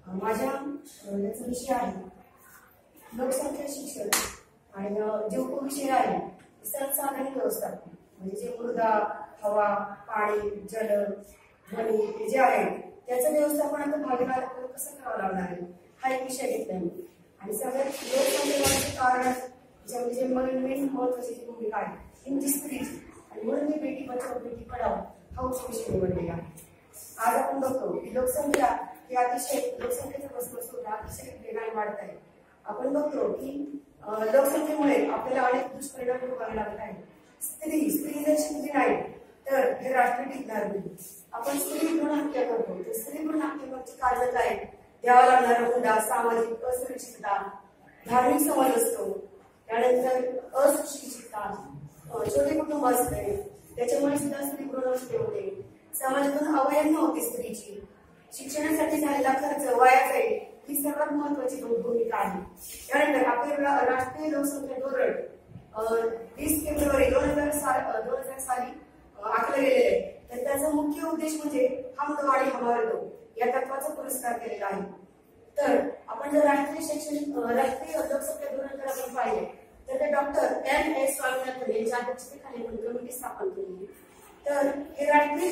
माझ्या याचा विषय आहे लोकसंख्या शिक्षण आणि जो विषय आहे संसाधन व्यवस्थापन, म्हणजे जे मृदा, हवा, पाणी, जल, ध्वनी जे आहे त्याचं व्यवस्थापन आता भागीदार कसं करावं लागणार आहे हा एक विषय घेतला मी. आणि सगळ्यात लोकसंख्येचे कारण म्हणजे मेन महत्वाची भूमिका आहे ती म्हणजे स्त्रीची, आणि म्हणून मी बेटी बचाओ बेटी पढाओ हा विषय निवडलेला आहे. आज आपण बघतो की लोकसंख्या ही लोकसंख्येचा प्रश्न सुद्धा अतिशय वेगाने वाढत आहे. आपण बघतो की लोकसंख्येमुळे आपल्याला अनेक दुष्परिणाम भोगावे लागत आहेत. स्त्री जर शिकली नाही तर हे राष्ट्र टिकणार नाही. आपण स्त्री भ्रूण हत्या करतो, तर स्त्री भ्रूण हत्येमागची कारण काय? द्यावा लागणारा हुंडा, सामाजिक असुरक्षितता, धार्मिक समाज असतो, त्यानंतर असुशिक्षितता, छोटे कुटुंब असते, त्याच्यामुळे सुद्धा स्त्री भ्रूण हत्या होते. समाजातून अवयव नव्हती स्त्रीची, शिक्षणासाठी झालेला खर्च वाया जाईल ही सर्वात महत्वाची भूमिका आहे. त्यानंतर आपले राष्ट्रीय लोकसंख्या धोरण 20 फेब्रुवारी 2000 साली आखले गेलेले आहे. तर त्याचा मुख्य उद्देश म्हणजे हम दो आणि हमारे दो या तत्वाचा पुरस्कार केलेला आहे. तर आपण जर राष्ट्रीय लोकसंख्या धोरण जर आपण पाहिले तर ते डॉक्टर M.S. स्वामीनाथन यांच्या अध्यक्षतेखाली कमिटी स्थापन केली. तर हे राष्ट्रीय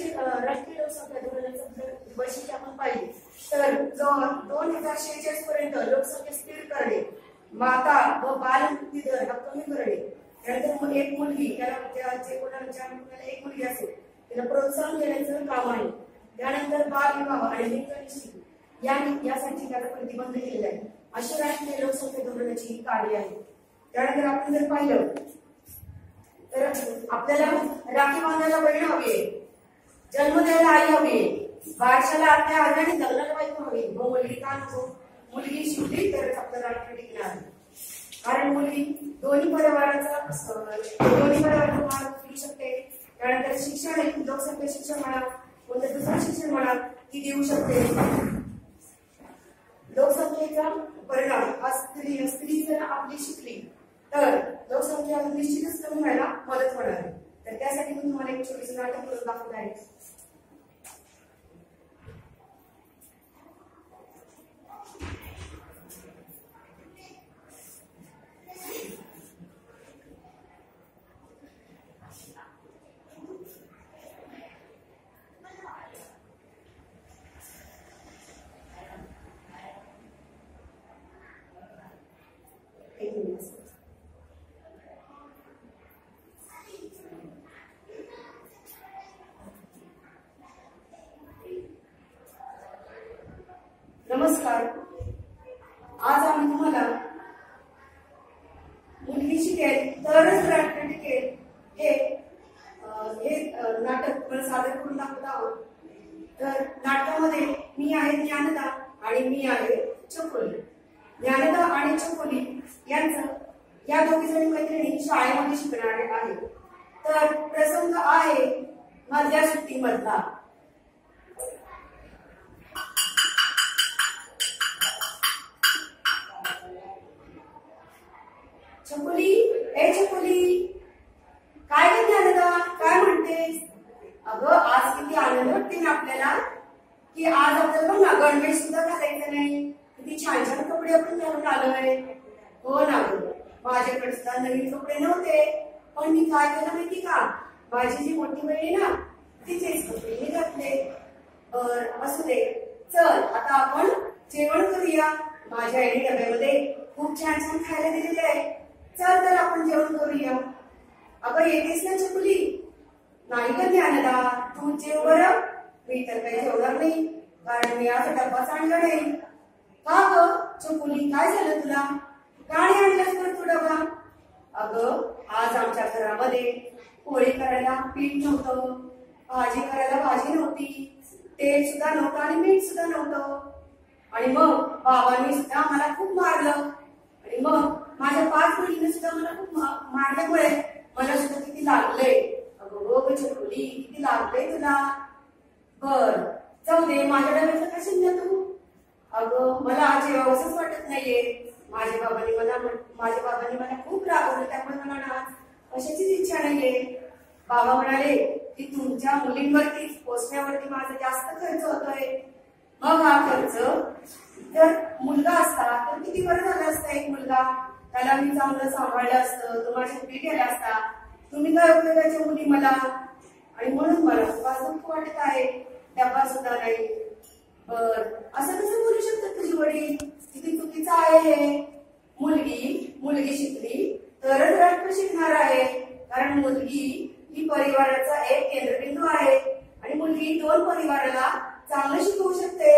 लोकसंख्या धोरणाचं वैशिष्ट्य आपण पाहिजे तर 2046 पर्यंत लोकसंख्या स्थिर करणे, माता व बाल मृत्यू दर हा कमी करणे, त्यानंतर एक मुलगी कोणाला एक मुलगी असेल त्याला प्रोत्साहन देण्याचं काम आहे. त्यानंतर बालविवाह आणि लिंग यासाठी त्याला प्रतिबंध केलेला आहे. अशी राष्ट्रीय लोकसंख्या धोरणाची कार्य आहे. त्यानंतर आपण जर पाहिलं तर आपल्याला राखी बांधायला बहीण हवी आहे, जन्म द्यायला आई हवी आहे, बारशाला आत्या हवी आणि लग्नाला बायको हवी. मुलगी का नको? मुलगी शिकली तरच आपलं राष्ट्र टिकणार. कारण मुलगी दोन्ही परिवाराचा मार्ग फिरू शकते. त्यानंतर शिक्षण लोकसंख्या शिक्षण म्हणा, कोणतं दुसरं शिक्षण म्हणा ती देऊ शकते. लोकसंख्येचा परिणाम हा स्त्री जर आपली शिकली तर लोकसंख्या निश्चितच कमी व्हायला मदत होणार आहे. तर त्यासाठी मी तुम्हाला एक छोटीशी नाटक करून दाखवत आहे. नमस्कार. आज आम्ही तुम्हाला मुलगी शिकेल तरच राष्ट्र टिकेल हे नाटक तुम्हाला सादर करून दाखवत आहोत. तर नाटकामध्ये मी आहे ज्ञानदा आणि मी आहे चकोली. ज्ञानदा आणि चकोली या दोघी जणी मैत्रिणी शाळेमध्ये शिकणारे आहेत. तर प्रसंग आहे मधल्या सुट्टीमधला. चकोली, ए चकोली, काय ग ज्ञानदा, काय म्हणतेस? अगं आज किती आनंद वाटते ना आपल्याला की आज आपल्याला बघ ना गणवेश सुद्धा घालायचं नाही, किती छान छान कपडे आपण घालून आलोय. हो ना ग, माझ्याकडे सुद्धा नवीन कपडे नव्हते, पण मी काय केलं माहिती का, माझी जी मोठी बहीण आहे ना तिचेच कपडे मी घातले. असू दे, चल आता आपण जेवण करूया. माझ्या आईने डब्यामध्ये खूप छान छान खायला दिलेले आहे. चल तर आपण जेवण करूया. अगं येतेस ना चकुली? नाही का ज्ञानदा, तू जेव बरं, मी तर काही जेवणार नाही कारण मी आज डब्बाच आणला नाही. का ग चकुली, काय झालं तुला? का नाही आणलास तर तू डबा? अगं आज आमच्या घरामध्ये पोळी करायला पीठ नव्हतं, भाजी करायला भाजी नव्हती, तेल सुद्धा नव्हतं आणि मीठ सुद्धा नव्हतं. आणि मग बाबांनी सुद्धा मला खूप मारलं. आणि मग माझ्या 5 मुलींनी सुद्धा मला खूप मारल्यामुळे मला सुद्धा किती लागलंय. अगं चकुली, किती लागलंय तुला? बर जाऊ दे, माझ्या डब्याचं कशी ना तू? अगं मला आज जेवावंसच वाटत नाहीये. माझ्या बाबांनी मला खूप रागवलं, त्यामुळे मला ना कशाचीच इच्छा नाहीये. बाबा म्हणाले की तुमच्या मुलींवरती पोसण्यावरती माझा जास्त खर्च होतोय. मग हा खर्च जर मुलगा असता तर किती बरं झालं असतं. एक मुलगा, त्याला मी चांगलं सांभाळलं असतं, तो माझ्या घरी गेला असता. तुम्ही काय उपयोगाच्या मुली मला. आणि म्हणून मला दुःख वाटत आहे, डब्बा सुद्धा नाही. बर, असं कसं बोलू शकतात तुझी वडील. किती चुकीचं आहे हे. मुलगी शिकली तरच राष्ट्र शिकणार आहे. कारण मुलगी ही परिवाराचा एक केंद्रबिंदू आहे आणि मुलगी दोन परिवाराला चांगलं शिकवू शकते.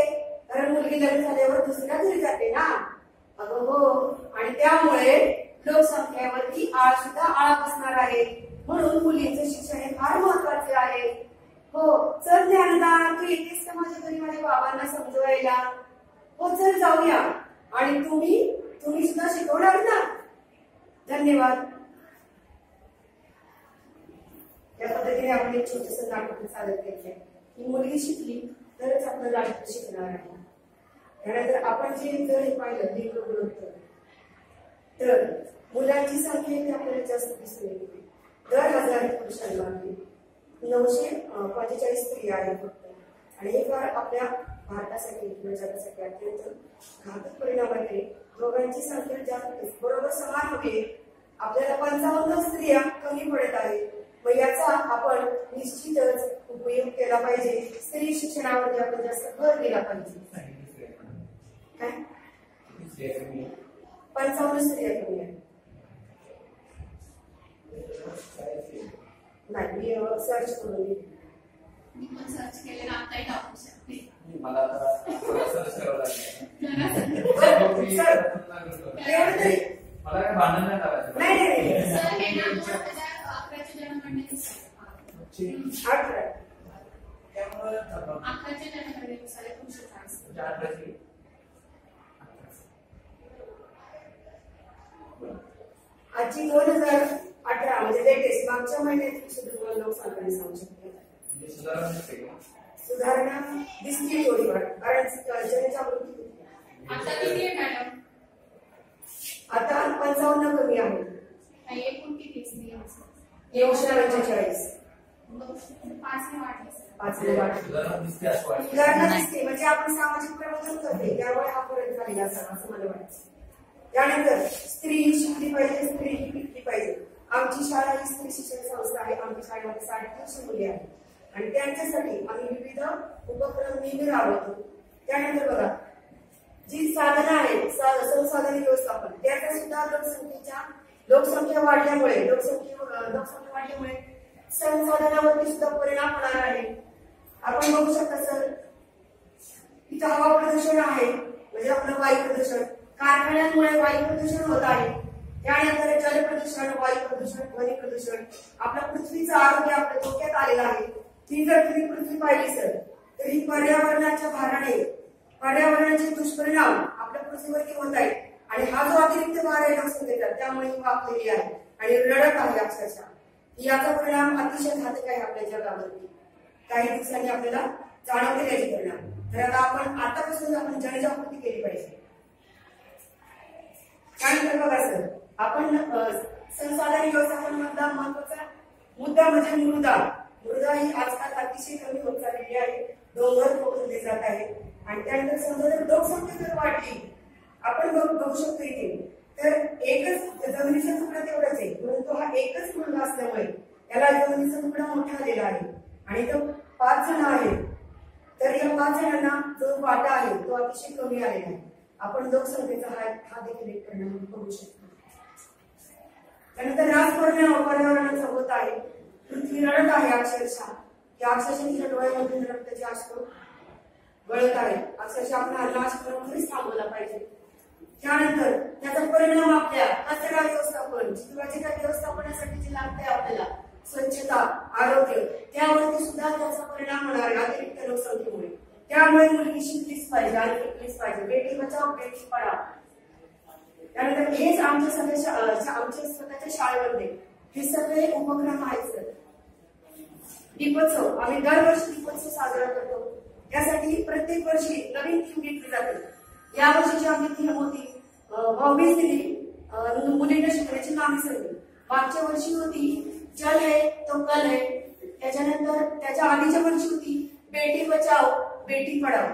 कारण मुलगी लग्न झाल्यावर दुसऱ्या घरी जाते ना. अगं हो, आणि त्यामुळे लोकसंख्येवरती सुद्धा आळा बसणार आहे. म्हणून मुलींचं शिक्षण हे फार महत्वाचे आहे. हो, चल ज्ञानदा, तू येतेस का माझ्या घरी माझ्या बाबांना समजवायला. हो चल जाऊया. आणि तुम्ही सुद्धा शिकवणार ना. धन्यवाद. या पद्धतीने आपण एक छोटस नाटक सादर केले की मुलगी शिकली तरच आपलं राष्ट्र शिकणार आहे. त्यानंतर आपण जर हे पाहिलं लिंग गुणोत्तर, तर मुलांची संख्या ही आपल्याला जास्त दिसून येते. दर 1000 पुरुषांमागे 945 स्त्रिया आहेत फक्त. आणि हे फार आपल्या भारतासाठी किंवा जगासाठी अत्यंत घातक परिणाम आहे. दोघांची संख्या जास्त बरोबर समान हवी. आपल्याला 55 स्त्रिया कमी पडत आहेत. मग याचा आपण निश्चितच उपयोग केला पाहिजे. स्त्री शिक्षणामध्ये आपण जास्त भर दिला पाहिजे. काय 55 स्त्रिया कमी आहेत. नाही, मी सर्च करून मी पण सर्च केले ना, आताही टाकू शकते. मला सर्च करावं लागेल. मला काय भांडण नाही करायचं. नाही सर हे ना 2011च्या जनगणनेनुसार 11च्या जनगणनेनुसार 1940 आजची 2018 म्हणजे लेटेस्ट मागच्या महिन्यात सुद्धा लोकसंख्या सांगू शकते. सुधारणा दिसते थोडीफार, कारण जनजागृती आता किती आहे मॅडम. आता 55 कमी आहे. एकूण किती स्त्रियांचं 945. 5 ने वाढले. सुधारणा दिसते म्हणजे आपण सामाजिक प्रबोधन करते त्यामुळे हा फरक झालेला असावा असं मला वाटतं. त्यानंतर स्त्री शिकली पाहिजे, स्त्री शिकली पाहिजे. आमची शाळा ही स्त्री शिक्षण संस्था आहे. आमच्या शाळेमध्ये 350 मुली आहेत आणि त्यांच्यासाठी आम्ही विविध उपक्रम नेहमी राबवतो. त्यानंतर बघा, जी साधनं आहेत संसाधन व्यवस्थापन, त्याचा सुद्धा लोकसंख्या वाढल्यामुळे संसाधनावरती सुद्धा परिणाम होणार आहे. आपण बघू शकता सर, इथं हवा प्रदूषण आहे म्हणजे आपलं वायू प्रदूषण. कारखान्यांमुळे वायू प्रदूषण होत आहे. त्यानंतर जल प्रदूषण, वायू प्रदूषण, ध्वनी प्रदूषण. आपल्या पृथ्वीचं आरोग्य आपल्या धोक्यात आलेलं आहे. ती जर तुम्ही पृथ्वी पाहिली सर, तर ही पर्यावरणाच्या भाराने पर्यावरणाचे दुष्परिणाम आपल्या पृथ्वीवरती होत आहेत. आणि हा जो अतिरिक्त भार आहे लोकसंख्येचा, त्यामुळे ही वापलेली आहे आणि रडत आहे अक्षरशः. याचा परिणाम अतिशय घातक आहे आपल्या जगावरती. काही दिवसांनी आपल्याला जाणवतील याचे परिणाम. तर आता आपण आतापासून आपण जनजागृती केली पाहिजे. त्यानंतर बघा सर, आपण संसाधन व्यवस्थापन मधला महत्वाचा मुद्दा म्हणजे मृदा ही आजकाल अतिशय कमी होत चाललेली आहे. डोंगर पोखरले जात आहे. आणि त्यानंतर समजा जर लोकसंख्या जर वाढली, आपण बघू शकतो इथे, तर एकच जमिनीचा तुकडा तेवढाच आहे. परंतु हा एकच मुलगा असल्यामुळे याला जमिनीचा तुकडा मोठा आलेला आहे आणि तो 5 जण आहेत. तर या 5 जणांना जो वाटा आहे तो अतिशय कमी आलेला आहे. आपण लोकसंख्येचा हा देखील एक परिणाम बघू शकतो. त्यानंतर पर्यावरणाचा होत आहे. पृथ्वी रडत आहे अक्षरशः. या अक्षरशः तिच्या डोळ्यामधून रक्ताचे अश्रू गळत आहे. अक्षरशः आपण हा नाश करून घरीच थांबवला पाहिजे. त्यानंतर त्याचा परिणाम आपल्या कचरा व्यवस्थापन, जीवाच्या व्यवस्थापनासाठी जे लागते आपल्याला स्वच्छता, आरोग्य, त्यावरती सुद्धा त्याचा परिणाम होणार आहे अतिरिक्त लोकसंख्येमुळे. त्यामुळे मुलगी शिकलीच पाहिजे आणि शिकलीच पाहिजे. बेटी बचाव बेटी पढाव. त्यानंतर हेच आमच्या स्वतःच्या शाळेमध्ये हे सगळे उपक्रम आहेत सर. दीपोत्सव, आम्ही दरवर्षी दीपोत्सव साजरा करतो. त्यासाठी प्रत्येक वर्षी नवीन थीम घेतली जाते. या वर्षीची आमची थीम होती भाऊबीज दिली मुलींना शिकण्याची नामी संधी. मागच्या वर्षी होती जल है तो कल है. त्याच्यानंतर त्याच्या आधीच्या वर्षी होती बेटी बचाओ बेटी पढाओ.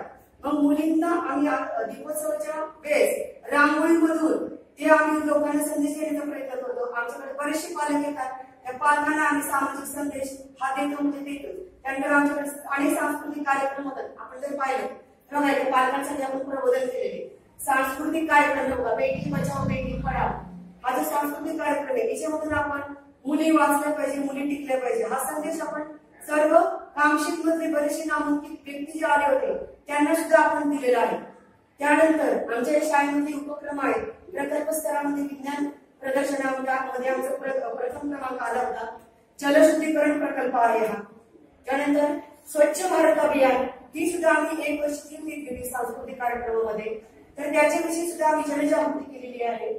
मग मुलींना आम्ही दीपोत्सवाच्या वेळेस रांगोळीमधून ते आम्ही लोकांना संदेश देण्याचा प्रयत्न करतो. आमच्याकडे बरेचसे पालक येतात, त्या पालकांना आम्ही सामाजिक संदेश हा देतो म्हणजे देतो. त्यानंतर आमच्याकडे अनेक सांस्कृतिक कार्यक्रम होतात. आपण जर पाहिलं तर बघा पालकांसाठी आपण प्रबोधन केलेले सांस्कृतिक कार्यक्रम बघा, बेटी बचाओ बेटी पढाओ हा जो सांस्कृतिक कार्यक्रम आहे याच्यामधून आपण मुली वाचल्या पाहिजे, मुली टिकल्या पाहिजे हा संदेश आपण सर्व कामशेत मधले बरेचसे नामांकित व्यक्ती जे आले होते त्यांना सुद्धा आपण दिलेला आहे. त्यानंतर आमच्या शाळेमध्ये उपक्रम आहे, प्रकल्प स्तरामध्ये विज्ञान प्रदर्शनामध्ये आमचा प्रथम क्रमांक आला होता. जलशुद्धीकरण प्रकल्प आहे हा. त्यानंतर स्वच्छ भारत अभियान ही सुद्धा आम्ही 1 वर्ष थीम घेतलेली सांस्कृतिक कार्यक्रमामध्ये, तर त्याच्याविषयी सुद्धा आम्ही जनजागृती केलेली आहे.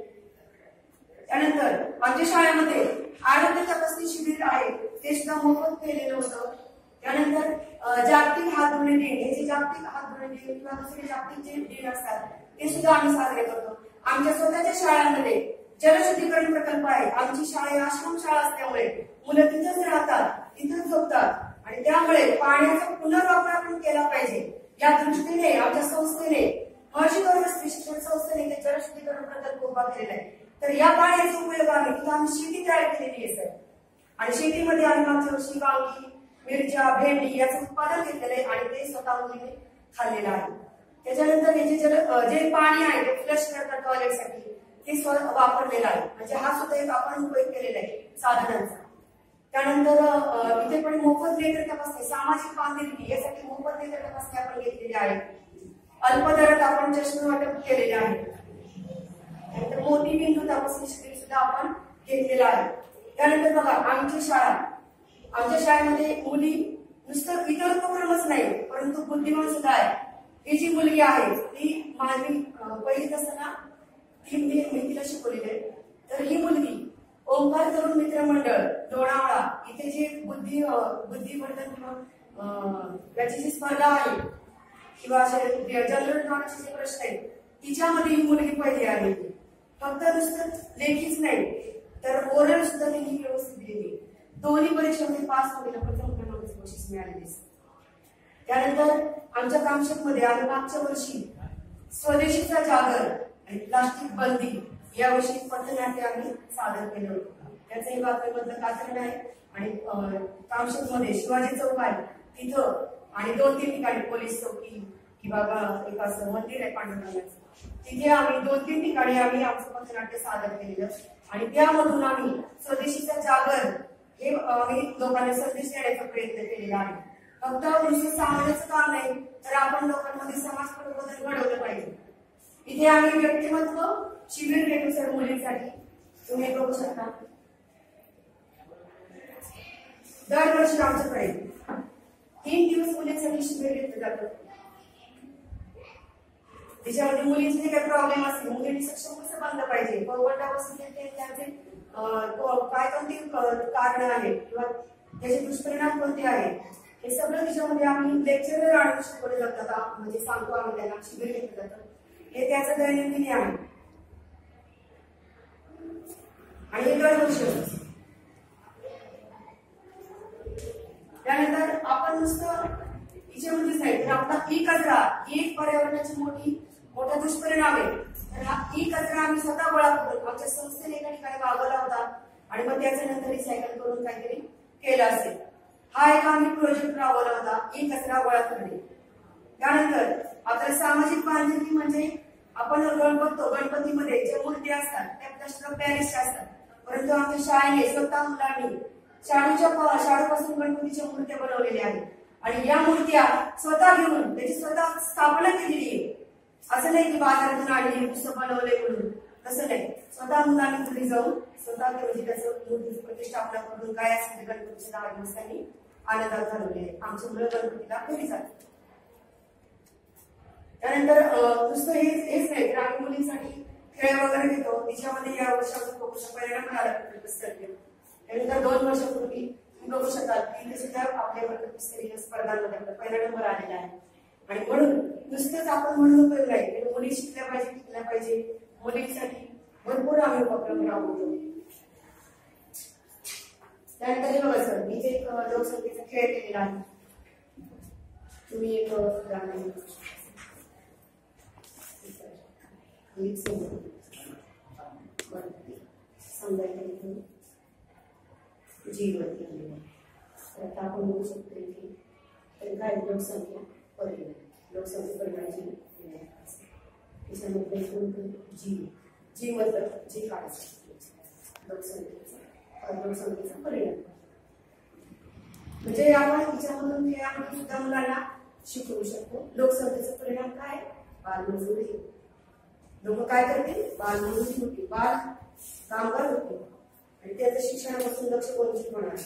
त्यानंतर आमच्या शाळेमध्ये आरोग्य तपासणी शिबिर आहे ते सुद्धा मोफत केलेलं होतं. त्यानंतर जागतिक हात धुणे दिन, हे जे जागतिक हात धुणे दिन किंवा दुसरे जागतिक जे दिन असतात ते सुद्धा आम्ही साजरे करतो. आमच्या स्वतःच्या शाळांमध्ये जलशुद्धीकरण प्रकल्प आहे. आमची शाळा आश्रम शाळा असल्यामुळे मुलं तिथंच राहतात, तिथंच झोपतात आणि त्यामुळे पाण्याचा पुनर्वापर आपण केला पाहिजे या दृष्टीने आमच्या संस्थेने महर्षी गौरव स्त्री शिक्षण संस्थेने ते जलशुद्धीकरण प्रकल्प उभा केलेला आहे. तर या पाण्याचा उपयोग आम्ही शेती तयार केलेली आहे सर, आणि शेतीमध्ये आम्ही मागच्या वर्षी वांगी, मिरच्या, भेंडी याचं उत्पादन घेतलेलं आहे आणि ते स्वतः मुलीने खाल्लेलं आहे. त्याच्यानंतर हे जे पाणी आहे ते फ्लश करतात टॉयलेटसाठी ते वापरलेलं आहे, म्हणजे हा सुद्धा एक आपण उपयोग केलेला आहे साधनांचा. त्यानंतर इथे पण मोफत नेत्र तपासणी, सामाजिक बांधिलकी यासाठी मोफत नेत्र तपासणी आपण घेतलेली आहे. अल्पदरात आपण चष्मे वाटप केलेले आहे. त्यानंतर मोती बिंदू तपासणी शिबिर सुद्धा आपण घेतलेला आहे. त्यानंतर बघा आमच्या शाळेमध्ये मुली नुसतं इतर उपक्रमच नाही परंतु बुद्धिमान सुद्धा आहे. ही जी मुलगी आहे ती माझी पहिलीत असताना मी तिला शिकवलेली आहे. तर ही मुलगी ओंकार तरुण मित्र मंडळ लोणावळा इथे जे बुद्धिवर्धन किंवा याची जी स्पर्धा आहे किंवा जनरल नॉलेजचे जे प्रश्न आहेत तिच्यामध्ये ही मुलगी पहिली आली. फक्त नुसतं लेखीच नाही तर ओरल सुद्धा त्यांनी व्यवस्थित दिली. दोन्ही परीक्षेमध्ये पास होण्याला प्रथम क्रमांकाचे बक्षीस मिळालेले. त्यानंतर आमच्या कामशेतमध्ये आम्ही मागच्या वर्षी स्वदेशीचा जागर आणि प्लास्टिक बंदी याविषयी पथनाट्य आम्ही सादर केलं होतं. त्याचंही बातमीमधलं कात्रण आहे. आणि कामशेतमध्ये शिवाजी चौक आहे तिथं आणि 2-3 ठिकाणी पोलीस चौकी किंवा एक असं मंदिर आहे पांडुरंगाचं, तिथे आम्ही 2-3 ठिकाणी आम्ही आमचं पथनाट्य सादर केलेलं आणि त्यामधून आम्ही स्वदेशीचा जागर हे आम्ही लोकांना संदेश देण्याचा प्रयत्न केलेला आहे. फक्त नुसतं सांगण्याचं काम नाही तर आपण लोकांमध्ये समाज परिवर्तन घडवलं पाहिजे. इथे आम्ही व्यक्तिमत्व शिबिर घेतो सर मुलींसाठी, तुम्ही बघू शकता. दरवर्षी आमच्याकडे 3 दिवस मुलींसाठी शिबिर घेतलं जातं. त्याच्यामध्ये मुलींचे जे काही प्रॉब्लेम असतील, मुलींनी सक्षम कसं बांधलं पाहिजे, पौगंडापासून त्यांचे काय कोणती कारण आहेत किंवा त्याचे दुष्परिणाम कोणते आहेत हे सगळं त्याच्यामध्ये आम्ही लेक्चरर आणून शिकवले जातात. म्हणजे सांगतो आम्ही त्यांना, शिबिर घेतलं जातं. हे त्याचं दैनंदिन आहे आणि हे दरवर्षी. त्यानंतर आपण नुसतं हिच्यामध्येच नाही तर आपला ई कचरा ही एक पर्यावरणाची मोठा दुष्परिणाम आहे. तर हा ई कचरा आम्ही स्वतः गोळा करतो. आमच्या संस्थेने एका ठिकाणी मागवला होता आणि मग त्याच्या नंतर रिसायकल करून काहीतरी केलं असेल. हा एक आम्ही प्रोजेक्ट राबवला होता, ई कचरा गोळा करणे. त्यानंतर आपल्या सामाजिक बांधिलकी म्हणजे आपण बघतो गणपतीमध्ये ज्या मूर्ती असतात त्या प्लास्टर ऑफ पॅरिसच्या असतात, परंतु आमच्या शाळेने स्वतः मुलांनी शाडूपासून गणपतीच्या मूर्त्या बनवलेल्या आहेत आणि या मूर्त्या स्वतः घेऊन त्याची स्वतः स्थापना केलेली आहे. असं नाही की बाजारातून आणली पुस्तक बनवले म्हणून, तसं नाही. स्वतः मुलांनी घरी जाऊन स्वतः म्हणजे त्याचं मूर्तीची प्रतिष्ठापना करून काय असेल गणपतीच्या 10 दिवसांनी आनंदात घालवले आहे. आमची मुलं गणपतीला घरी जातात. त्यानंतर नुसतं हेच नाही तर आम्ही मुलींसाठी खेळ वगैरे घेतो. तिच्यामध्ये या वर्षाचं फोकस पहिला नंबर आला प्रकल्पस्तरीय. त्यानंतर 2 वर्षापूर्वी तुम्ही बघू शकाल की इथे सुद्धा आपल्या प्रकल्पस्तरीय स्पर्धांमध्ये आपला पहिला नंबर आलेला आहे. आणि म्हणून नुसतंच आपण म्हणून उपयोग नाही, मुली शिकल्या पाहिजे, शिकल्या पाहिजे. मुलींसाठी भरपूर आम्ही उपक्रम राबवतो. त्यानंतर हे बघा सर, इथे एक लोकसंख्येचा खेळ केलेला आहे. तुम्ही एक एक समजा इथे जी वरती आलेली आहे. तर आता आपण बघू शकतो की तर काय लोकसंख्या परिणाम लोकसंख्या परिणामाची त्याच्यामध्ये जी मतलब जी काढायचं लोकसंख्येचा परिणाम म्हणजे आपण तिच्यामधून हे आपण सुद्धा मुलांना शिकवू शकतो. लोकसंख्येचा परिणाम काय बालमजुरी लोक काय करतील बालमजुरी होती बाल कामगार होते आणि त्याचं शिक्षणापासून लक्ष वंचित होणार.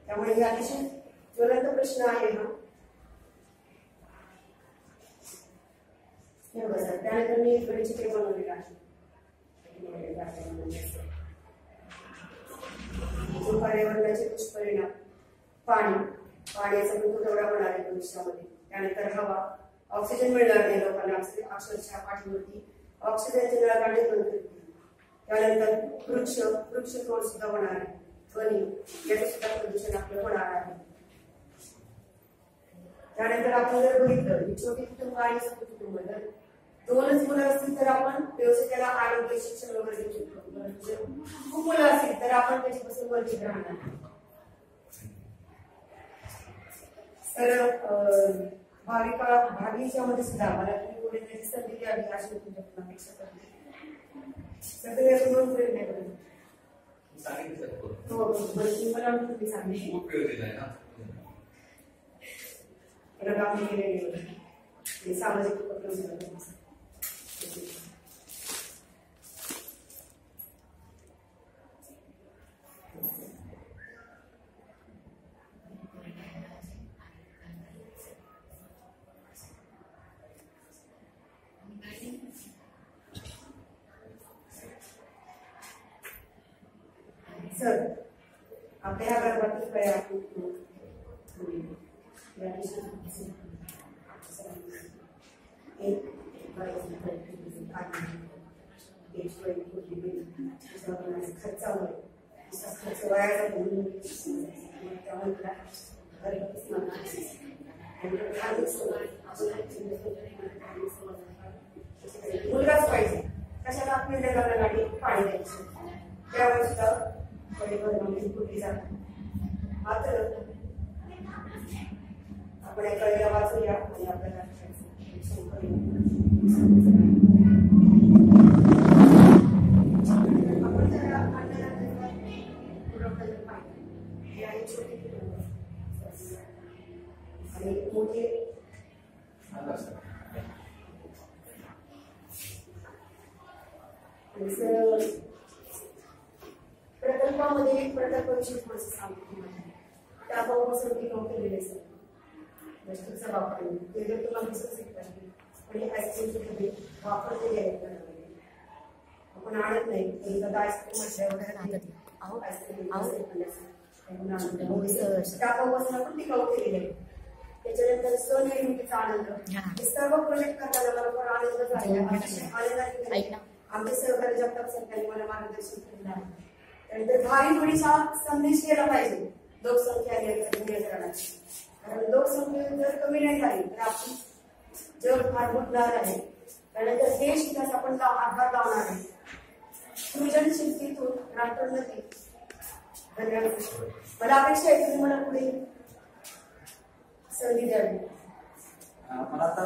त्यामुळे हे अतिशय ज्वलंत प्रश्न आहे हा. त्यानंतर मी गणचित्र बनवलेलं आहे. जो पर्यावरणाचे दुष्परिणाम पाण्याचा पण तुटवडा होणार आहे भविष्यामध्ये. त्यानंतर हवा ऑक्सिजन मिळणार नाही लोकांना अक्षरशः पाठीवरती ऑक्सिजनचे नळ काढले बंद करतील. त्यानंतर वृक्ष तोड सुद्धा होणार आहे. ध्वनी याचं सुद्धा प्रदूषण आपलं होणार आहे. त्यानंतर आपण जर बघितलं की छोटी कुटुंब आणि छोटे कुटुंब जर दोनच मुलं असतील तर आपण व्यवस्थित त्याला आरोग्य शिक्षण वगैरे देऊ शकतो. खूप मुलं असतील तर आपण त्याच्यापासून वंचित राहणार. तर भावीच्या मध्ये सुद्धा मला तुम्ही पुढे त्याची संधी द्यावी अशी तुमच्या अपेक्षा करते. तर तुम्ही असं म्हणून प्रयत्न करू. हो मला तुम्ही सांगितले काम केलेले सामाजिक उपक्रम. सर आपल्या ह्या गर्भातील काय आपण खर्चामुळे खर्च वाया जातो मुलगाच पाहिजे कशाला आपल्या गाडी पाणी द्यायची त्यावर सुद्धा कुठली जात. मात्र आपण या कविता वाचूया आणि आपल्याला आपण जर पुरवठा हे आहे छोटे कुटुंब आणि मोठे प्रकल्पामध्ये एक प्रकल्पाविषयी थोडंसं सांगतो. त्याबाबत टिकाऊ केलेले सर प्लास्टिकचा वापर ते जर तुम्हाला दिसत पाहिजे पण हे आईस्क्रीमचे वापरलेले आहेत. आपण आणत नाही एकदा आईस्क्रीम त्यापासून आपण टिकाऊ केलेले आहे. त्याच्यानंतर स्वनिर्मितीचा आनंद हे सर्व प्रोजेक्ट करताना मला फार आनंद झाला. आमचे सहकारी जगताप सर त्यांनी मला मार्गदर्शन केलं आहे. त्यानंतर भावी पिढीचा संदेश केला पाहिजे लोकसंख्या नियंत्रणाची. कारण लोकसंख्या जर कमी नाही झाली तर आपण जग फार बुडणार आहे. त्यानंतर देश विकास आपण हातभार लावणार आहे. सृजनशीलतेतून राष्ट्रोन्नती. धन्यवाद. मला अपेक्षा आहे की मला पुढे संधी द्यावी. मला आता